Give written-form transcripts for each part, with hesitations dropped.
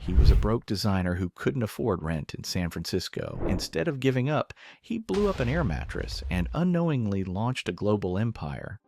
He was a broke designer who couldn't afford rent in San Francisco. Instead of giving up, he blew up an air mattress and unknowingly launched a global empire.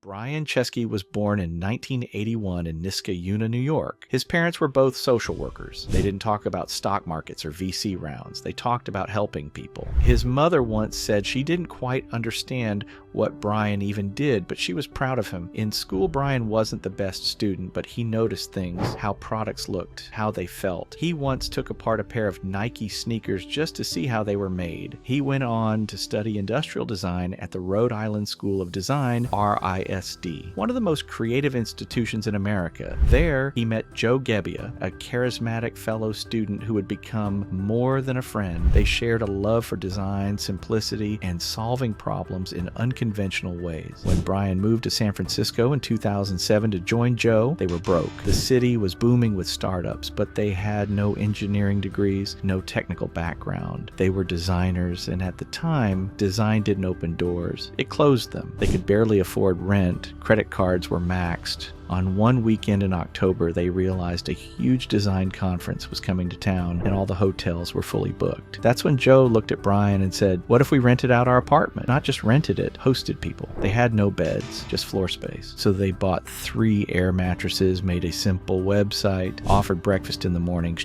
Brian Chesky was born in 1981 in Niskayuna, New York. His parents were both social workers. They didn't talk about stock markets or VC rounds. They talked about helping people. His mother once said she didn't quite understand what Brian even did, but she was proud of him. In school, Brian wasn't the best student, but he noticed things, how products looked, how they felt. He once took apart a pair of Nike sneakers just to see how they were made. He went on to study industrial design at the Rhode Island School of Design, RISD, one of the most creative institutions in America. There, he met Joe Gebbia, a charismatic fellow student who would become more than a friend. They shared a love for design, simplicity, and solving problems in unconventional ways. When Brian moved to San Francisco in 2007 to join Joe, they were broke. The city was booming with startups, but they had no engineering degrees, no technical background. They were designers, and at the time, design didn't open doors. It closed them. They could barely afford rent. Credit cards were maxed. On one weekend in October, they realized a huge design conference was coming to town and all the hotels were fully booked. That's when Joe looked at Brian and said, "What if we rented out our apartment?" Not just rented it, hosted people. They had no beds, just floor space. So they bought 3 air mattresses, made a simple website, offered breakfast in the morning,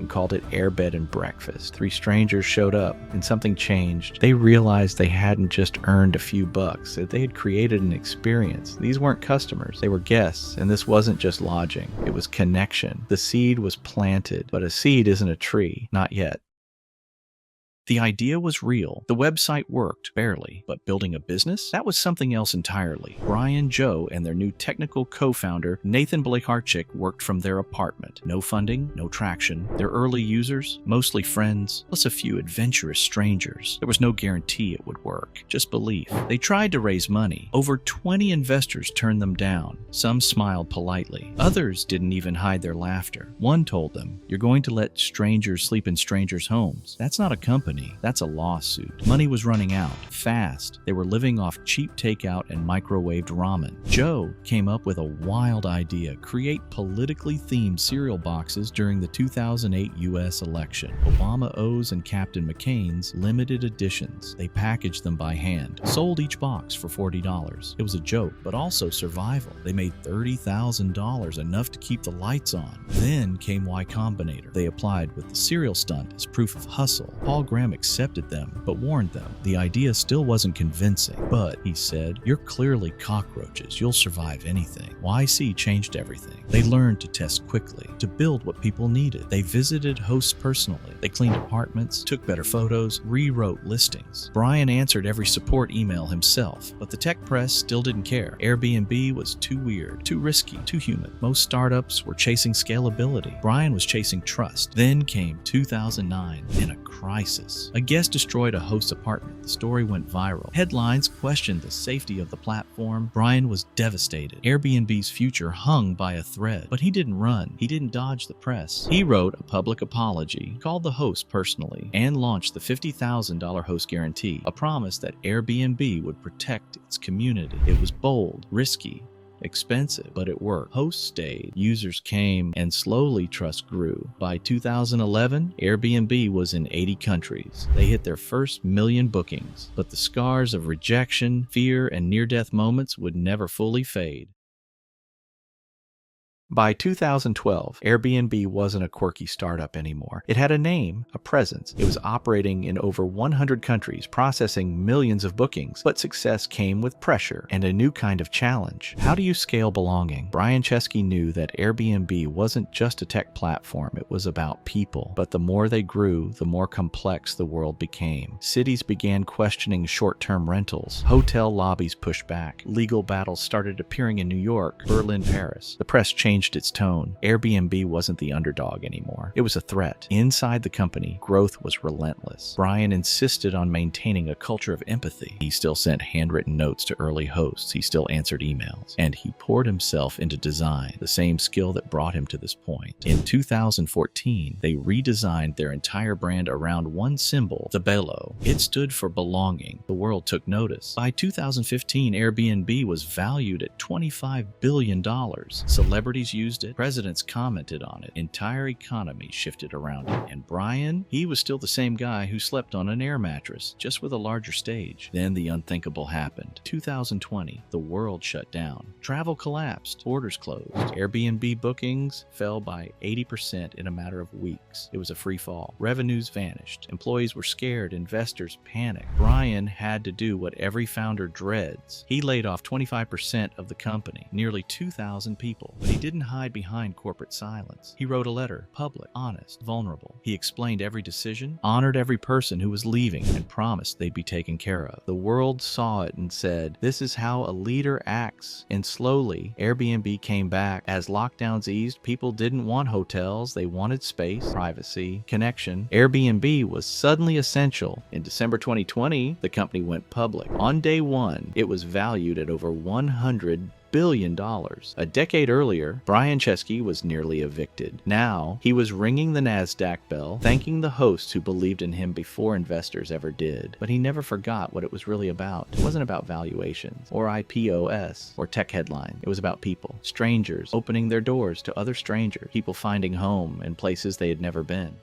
called it Air Bed and Breakfast. 3 strangers showed up and something changed. They realized they hadn't just earned a few bucks, that they had created an experience. These weren't customers. They were guests, and this wasn't just lodging. It was connection. The seed was planted, but a seed isn't a tree. Not yet. The idea was real. The website worked, barely, but building a business? That was something else entirely. Brian, Joe, and their new technical co-founder, Nathan Bleharczyk, worked from their apartment. No funding, no traction. Their early users, mostly friends, plus a few adventurous strangers. There was no guarantee it would work, just belief. They tried to raise money. Over 20 investors turned them down. Some smiled politely. Others didn't even hide their laughter. One told them, "You're going to let strangers sleep in strangers' homes. That's not a company. That's a lawsuit." Money was running out, fast. They were living off cheap takeout and microwaved ramen. Joe came up with a wild idea: create politically themed cereal boxes during the 2008 U.S. election. Obama O's and Captain McCain's limited editions. They packaged them by hand, sold each box for $40. It was a joke, but also survival. They made $30,000, enough to keep the lights on. Then came Y Combinator. They applied with the cereal stunt as proof of hustle. Paul Graham accepted them, but warned them the idea still wasn't convincing. But, he said, "You're clearly cockroaches. You'll survive anything." YC changed everything. They learned to test quickly, to build what people needed. They visited hosts personally. They cleaned apartments, took better photos, rewrote listings. Brian answered every support email himself, but the tech press still didn't care. Airbnb was too weird, too risky, too human. Most startups were chasing scalability. Brian was chasing trust. Then came 2009 and a crisis. A guest destroyed a host's apartment. The story went viral. Headlines questioned the safety of the platform. Brian was devastated. Airbnb's future hung by a thread. But he didn't run. He didn't dodge the press. He wrote a public apology, called the host personally, and launched the $50,000 host guarantee, a promise that Airbnb would protect its community. It was bold, risky, expensive, but it worked. Hosts stayed, users came, and slowly trust grew. By 2011, Airbnb was in 80 countries. They hit their first million bookings, but the scars of rejection, fear, and near-death moments would never fully fade. By 2012, Airbnb wasn't a quirky startup anymore. It had a name, a presence. It was operating in over 100 countries, processing millions of bookings. But success came with pressure and a new kind of challenge. How do you scale belonging? Brian Chesky knew that Airbnb wasn't just a tech platform. It was about people. But the more they grew, the more complex the world became. Cities began questioning short-term rentals. Hotel lobbies pushed back. Legal battles started appearing in New York, Berlin, Paris. The press changed changed its tone. Airbnb wasn't the underdog anymore. It was a threat. Inside the company, growth was relentless. Brian insisted on maintaining a culture of empathy. He still sent handwritten notes to early hosts. He still answered emails. And he poured himself into design, the same skill that brought him to this point. In 2014, they redesigned their entire brand around one symbol, the bellow. It stood for belonging. The world took notice. By 2015, Airbnb was valued at $25 billion. Celebrities used it. Presidents commented on it. Entire economy shifted around it. And Brian, he was still the same guy who slept on an air mattress, just with a larger stage. Then the unthinkable happened. 2020, the world shut down. Travel collapsed. Borders closed. Airbnb bookings fell by 80% in a matter of weeks. It was a free fall. Revenues vanished. Employees were scared. Investors panicked. Brian had to do what every founder dreads. He laid off 25% of the company, nearly 2,000 people. But he didn't hide behind corporate silence. He wrote a letter, public, honest, vulnerable. He explained every decision, honored every person who was leaving, and promised they'd be taken care of. The world saw it and said, this is how a leader acts. And slowly, Airbnb came back. As lockdowns eased, people didn't want hotels. They wanted space, privacy, connection. Airbnb was suddenly essential. In December 2020, the company went public. On day one, it was valued at over $100 billion. A decade earlier, Brian Chesky was nearly evicted. Now, he was ringing the NASDAQ bell, thanking the hosts who believed in him before investors ever did. But he never forgot what it was really about. It wasn't about valuations, or IPOs, or tech headlines. It was about people. Strangers opening their doors to other strangers. People finding home in places they had never been.